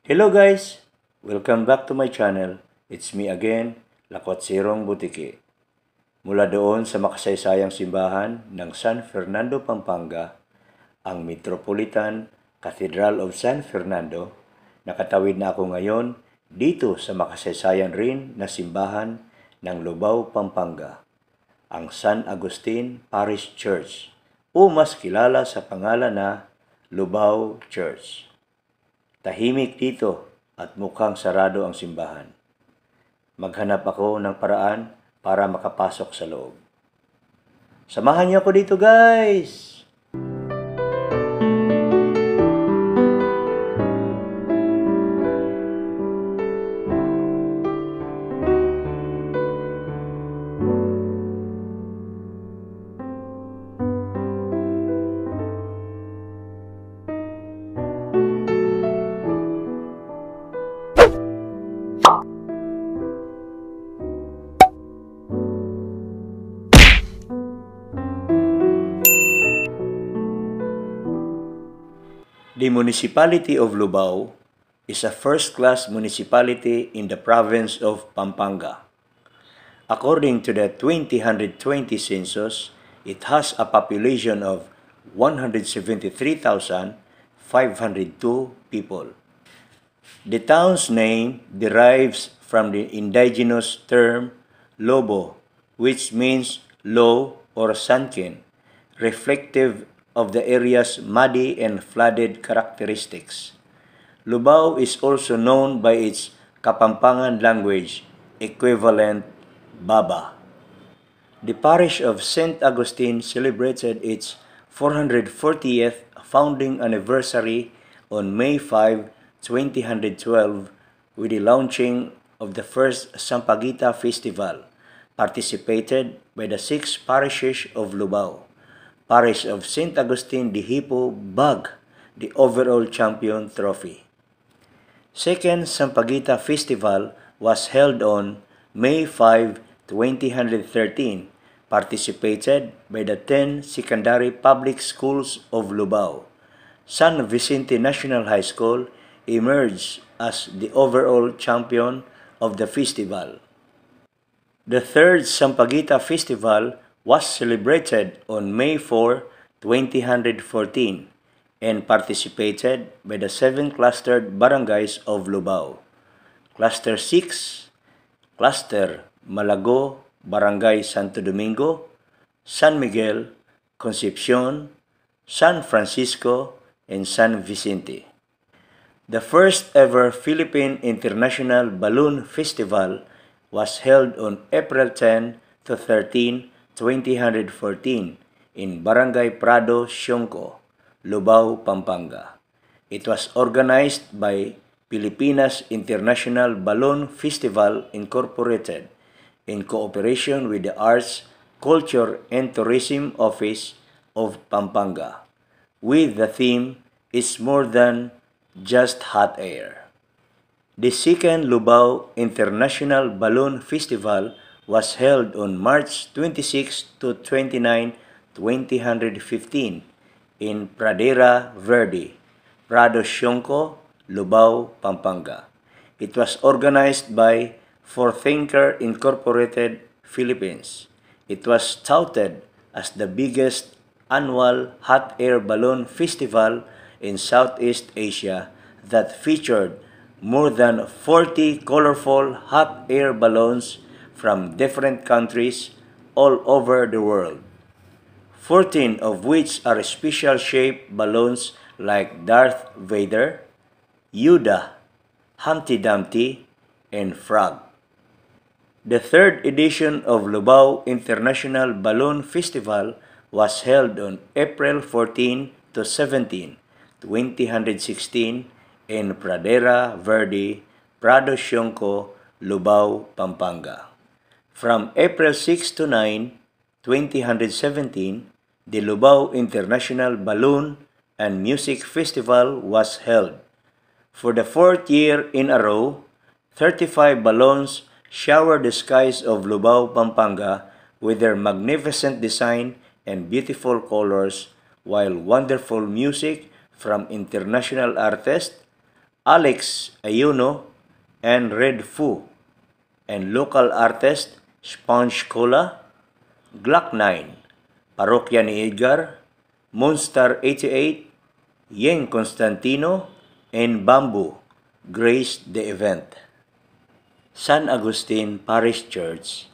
Hello guys! Welcome back to my channel. It's me again, Lakotsirong Butiki. Mula doon sa makasaysayang simbahan ng San Fernando, Pampanga, ang Metropolitan Cathedral of San Fernando, nakatawid na ako ngayon dito sa makasaysayang rin na simbahan ng Lubao, Pampanga, ang San Agustin Parish Church o mas kilala sa pangalan na Lubao Church. Tahimik dito at mukhang sarado ang simbahan. Maghanap ako ng paraan para makapasok sa loob. Samahan niyo ako dito guys! The municipality of Lubao is a first-class municipality in the province of Pampanga. According to the 2020 census, it has a population of 173,502 people. The town's name derives from the indigenous term lobo, which means low or sunken, reflective of the area's muddy and flooded characteristics. Lubao is also known by its Kapampangan language equivalent, Baba. The parish of St. Agustin celebrated its 440th founding anniversary on May 5, 2012 with the launching of the first Sampaguita Festival, participated by the 6 parishes of Lubao. Parish of St. Agustin de Hippo bagged the overall champion trophy. Second Sampaguita Festival was held on May 5, 2013, participated by the 10 secondary public schools of Lubao. San Vicente National High School emerged as the overall champion of the festival. The third Sampaguita Festival was celebrated on May 4, 2014 and participated by the 7 clustered barangays of Lubao. Cluster 6, Cluster Malago, Barangay Santo Domingo, San Miguel, Concepcion, San Francisco, and San Vicente. The first ever Philippine International Balloon Festival was held on April 10 to 13, 2014 in Barangay Prado, Sionco, Lubao, Pampanga. It was organized by Pilipinas International Balloon Festival Incorporated in cooperation with the Arts, Culture, and Tourism Office of Pampanga, with the theme "It's More Than Just Hot Air." The second Lubao International Balloon Festival was held on March 26 to 29, 2015 in Pradera Verde, Prado Sionco, Lubao, Pampanga. It was organized by Forthinker Incorporated, Philippines. It was touted as the biggest annual hot air balloon festival in Southeast Asia that featured more than 40 colorful hot air balloons from different countries all over the world, 14 of which are special-shaped balloons like Darth Vader, Yoda, Humpty Dumpty, and Frog. The third edition of Lubao International Balloon Festival was held on April 14 to 17, 2016 in Pradera Verde, Prado Sionco, Lubao, Pampanga. From April 6 to 9, 2017, the Lubao International Balloon and Music Festival was held. For the 4th year in a row, 35 balloons showered the skies of Lubao, Pampanga with their magnificent design and beautiful colors, while wonderful music from international artists, Alex Ayuno and Red Fu, and local artist Sponge Cola, Glock 9, Parokya ni Edgar, Monster 88, Yeng Constantino, and Bamboo graced the event. San Agustin Parish Church,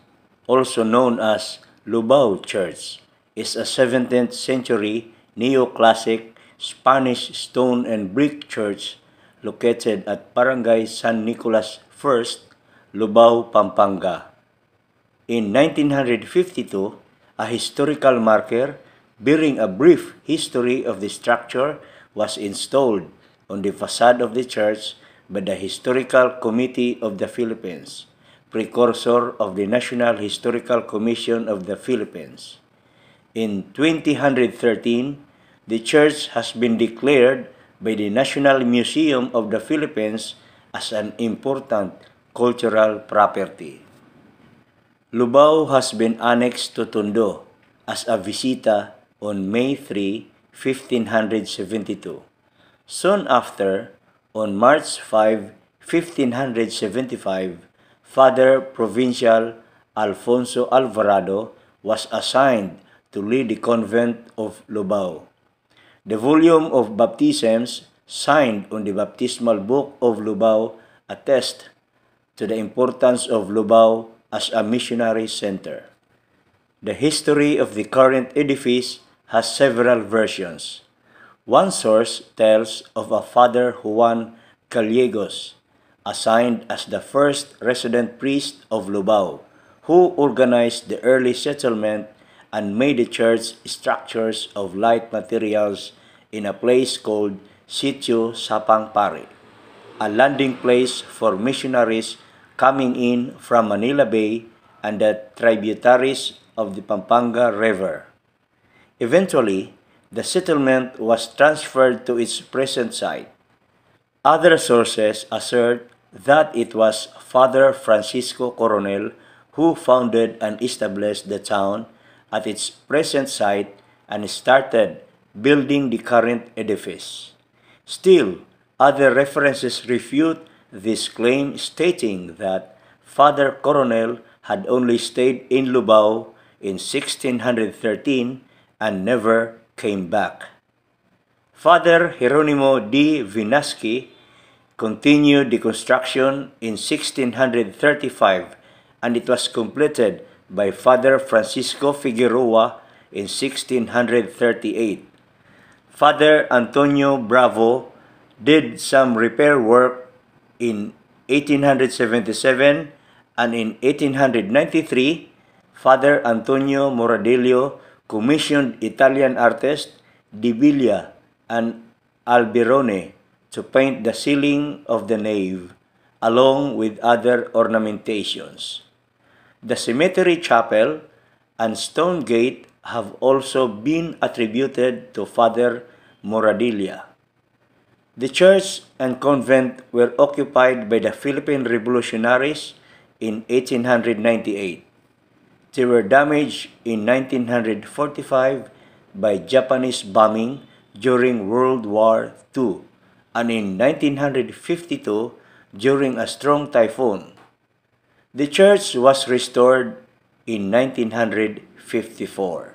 also known as Lubao Church, is a 17th century neoclassic Spanish stone and brick church located at Barangay San Nicolas I, Lubao, Pampanga. In 1952, a historical marker bearing a brief history of the structure was installed on the facade of the church by the Historical Committee of the Philippines, precursor of the National Historical Commission of the Philippines. In 2013, the church has been declared by the National Museum of the Philippines as an important cultural property. Lubao has been annexed to Tondo as a visita on May 3, 1572. Soon after, on March 5, 1575, Father Provincial Alfonso Alvarado was assigned to lead the convent of Lubao. The volume of baptisms signed on the baptismal book of Lubao attest to the importance of Lubao as a missionary center. The history of the current edifice has several versions. One source tells of a Father Juan Gallegos, assigned as the first resident priest of Lubao, who organized the early settlement and made the church structures of light materials in a place called Sitio Sapang-Pare, a landing place for missionaries coming in from Manila Bay and the tributaries of the Pampanga River. Eventually, the settlement was transferred to its present site. Other sources assert that it was Father Francisco Coronel who founded and established the town at its present site and started building the current edifice. Still, other references refute this claim, stating that Father Coronel had only stayed in Lubao in 1613 and never came back. Father Jeronimo D. Vinasky continued the construction in 1635 and it was completed by Father Francisco Figueroa in 1638. Father Antonio Bravo did some repair work in 1877 and in 1893, Father Antonio Moradillo commissioned Italian artist Di Villa and Alberone to paint the ceiling of the nave, along with other ornamentations. The cemetery chapel and stone gate have also been attributed to Father Moradilla. The church and convent were occupied by the Philippine revolutionaries in 1898. They were damaged in 1945 by Japanese bombing during World War II and in 1952 during a strong typhoon. The church was restored in 1954.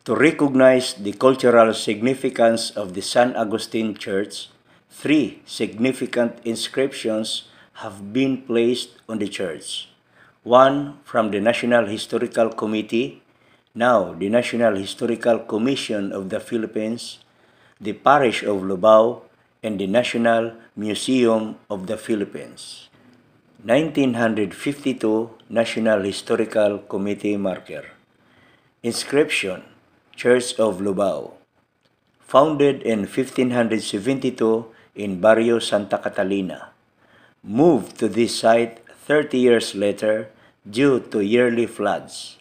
To recognize the cultural significance of the San Agustin Church, 3 significant inscriptions have been placed on the church. One from the National Historical Committee, now the National Historical Commission of the Philippines, the Parish of Lubao, and the National Museum of the Philippines. 1952 National Historical Committee marker. Inscription: Church of Lubao. Founded in 1572 in Barrio Santa Catalina. Moved to this site 30 years later due to yearly floods.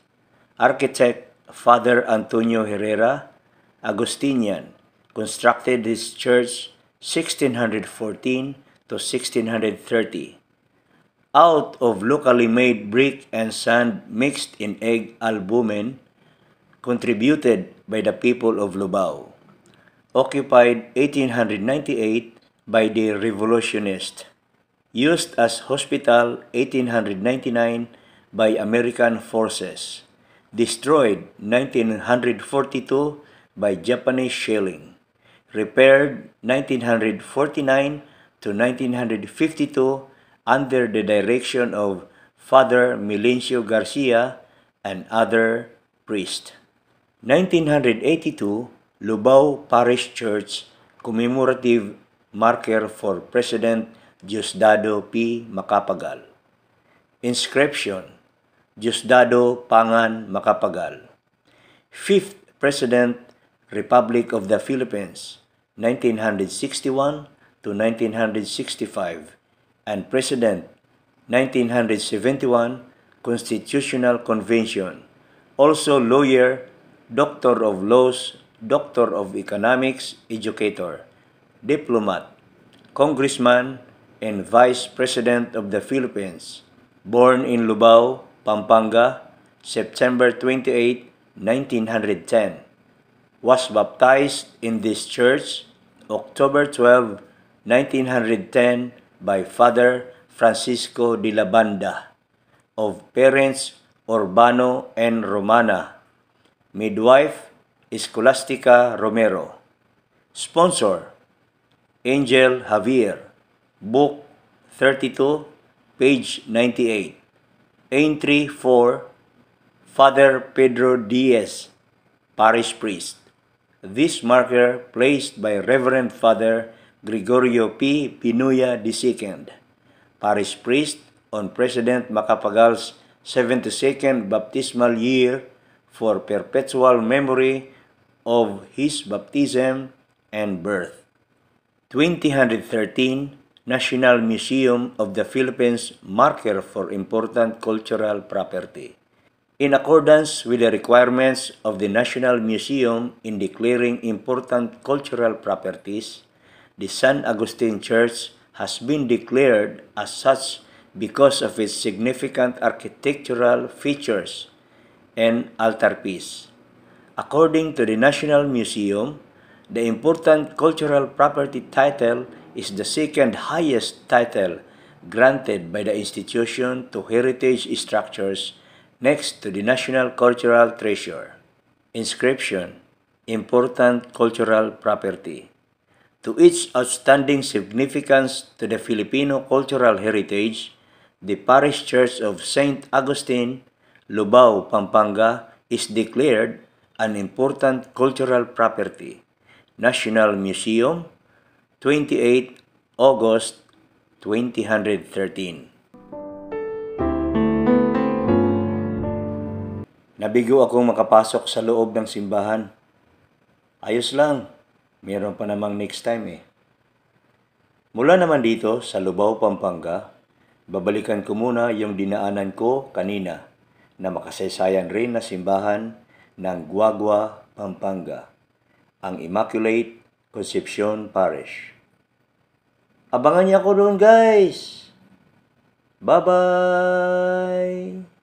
Architect Father Antonio Herrera, Agustinian, constructed this church 1614 to 1630. Out of locally made brick and sand mixed in egg albumen, contributed by the people of Lubao. Occupied 1898 by the revolutionists. Used as hospital 1899 by American forces. Destroyed 1942 by Japanese shelling. Repaired 1949 to 1952 under the direction of Father Milencio Garcia and other priests. 1982, Lubao Parish Church commemorative marker for President Diosdado P. Macapagal. Inscription: Diosdado Pangan Macapagal. 5th President, Republic of the Philippines, 1961 to 1965, and President, 1971, Constitutional Convention. Also lawyer, Doctor of Laws, Doctor of Economics, Educator, Diplomat, Congressman, and Vice President of the Philippines. Born in Lubao, Pampanga, September 28, 1910. Was baptized in this church October 12, 1910 by Father Francisco de la Banda, of parents Urbano and Romana. Midwife Scholastica Romero. Sponsor Angel Javier. Book 32, page 98. Entry 4, Father Pedro Diaz, Parish Priest. This marker placed by Reverend Father Gregorio P. Pinuya II, Parish Priest, on President Macapagal's 72nd baptismal year for perpetual memory of his baptism and birth. 2013 National Museum of the Philippines marker for important cultural property. In accordance with the requirements of the National Museum in declaring important cultural properties, the San Agustin Church has been declared as such because of its significant architectural features and altarpiece. According to the National Museum, the important cultural property title is the second highest title granted by the institution to heritage structures next to the National Cultural Treasure. Inscription: Important Cultural Property. To its outstanding significance to the Filipino cultural heritage, the Parish Church of St. Agustin, Lubao, Pampanga, is declared an important cultural property. National Museum, 28 August 2013. Nabigo akong makapasok sa loob ng simbahan. Ayos lang, meron pa namang next time eh. Mula naman dito sa Lubao, Pampanga, babalikan ko muna yung dinaanan ko kanina na makasaysayan rin na simbahan ng Guagua, Pampanga, ang Immaculate Concepcion Parish. Abangan niyo ako doon, guys! Bye-bye!